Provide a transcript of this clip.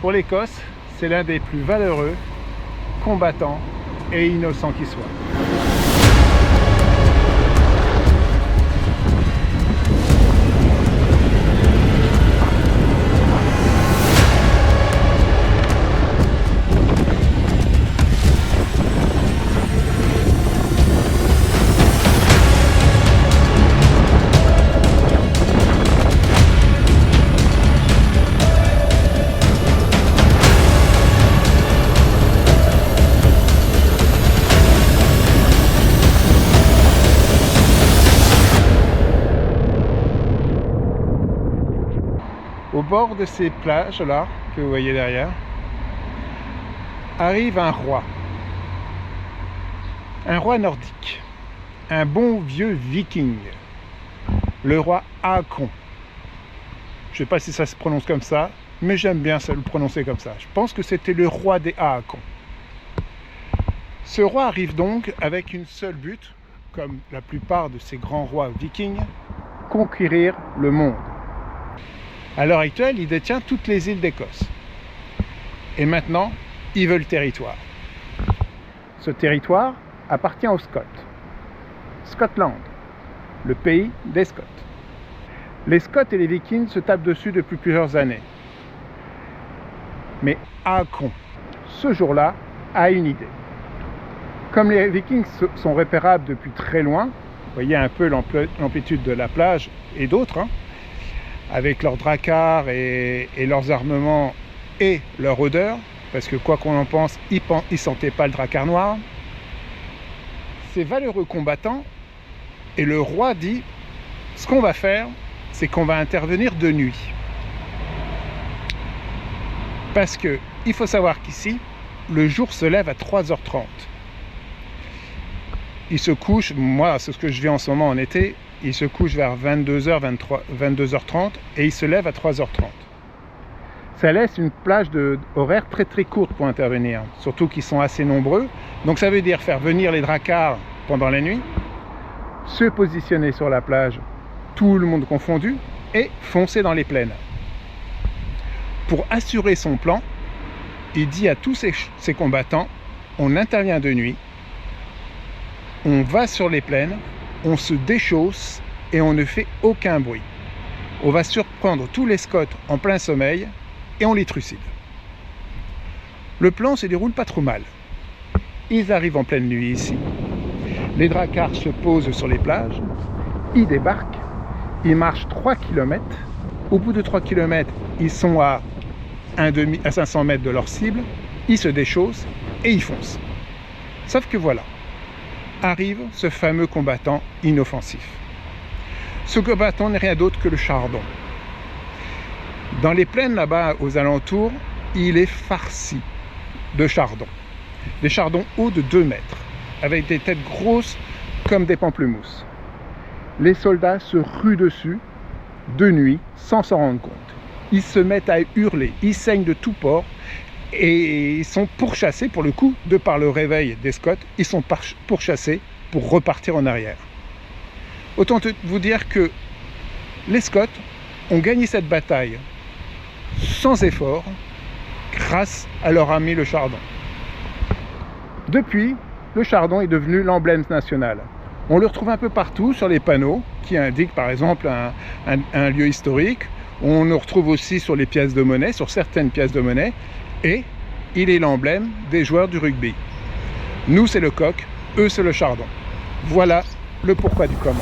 Pour l'Écosse, c'est l'un des plus valeureux, combattants et innocents qui soit. Au bord de ces plages-là, que vous voyez derrière, arrive un roi nordique, un bon vieux viking, le roi Haakon. Je ne sais pas si ça se prononce comme ça, mais j'aime bien ça le prononcer comme ça. Je pense que c'était le roi des Haakon. Ce roi arrive donc avec une seule but, comme la plupart de ces grands rois vikings, conquérir le monde. À l'heure actuelle, il détient toutes les îles d'Écosse. Et maintenant, il veut le territoire. Ce territoire appartient aux Scots. Scotland, le pays des Scots. Les Scots et les Vikings se tapent dessus depuis plusieurs années. Mais Haakon, ce jour-là, a une idée. Comme les Vikings sont repérables depuis très loin, vous voyez un peu l'amplitude de la plage et d'autres, avec leurs dracars et leurs armements et leur odeur, parce que quoi qu'on en pense, ils ne sentaient pas le dracar noir. Ces valeureux combattants, et le roi dit, ce qu'on va faire, c'est qu'on va intervenir de nuit. Parce qu'il faut savoir qu'ici, le jour se lève à 3h30. Il se couche, moi c'est ce que je vis en ce moment en été, il se couche vers 22h30 et il se lève à 3h30. Ça laisse une plage horaire très très courte pour intervenir, surtout qu'ils sont assez nombreux. Donc ça veut dire faire venir les dracars pendant la nuit, se positionner sur la plage, tout le monde confondu, et foncer dans les plaines. Pour assurer son plan, il dit à tous ses combattants, on intervient de nuit, on va sur les plaines, on se déchausse et on ne fait aucun bruit. On va surprendre tous les Scots en plein sommeil et on les trucide. Le plan se déroule pas trop mal. Ils arrivent en pleine nuit ici. Les dracars se posent sur les plages. Ils débarquent. Ils marchent 3 km. Au bout de 3 km, ils sont à 500 mètres de leur cible. Ils se déchaussent et ils foncent. Sauf que voilà. Arrive ce fameux combattant inoffensif. Ce combattant n'est rien d'autre que le chardon. Dans les plaines là-bas aux alentours, il est farci de chardons. Des chardons hauts de 2 mètres, avec des têtes grosses comme des pamplemousses. Les soldats se ruent dessus de nuit sans s'en rendre compte. Ils se mettent à hurler, ils saignent de tous ports. Et ils sont pourchassés, pour le coup, de par le réveil des Scots, ils sont pourchassés pour repartir en arrière. Autant vous dire que les Scots ont gagné cette bataille sans effort, grâce à leur ami le chardon. Depuis, le chardon est devenu l'emblème national. On le retrouve un peu partout sur les panneaux, qui indiquent par exemple un lieu historique. On le retrouve aussi sur les pièces de monnaie, sur certaines pièces de monnaie. Et il est l'emblème des joueurs du rugby. Nous, c'est le coq, eux, c'est le chardon. Voilà le pourquoi du comment.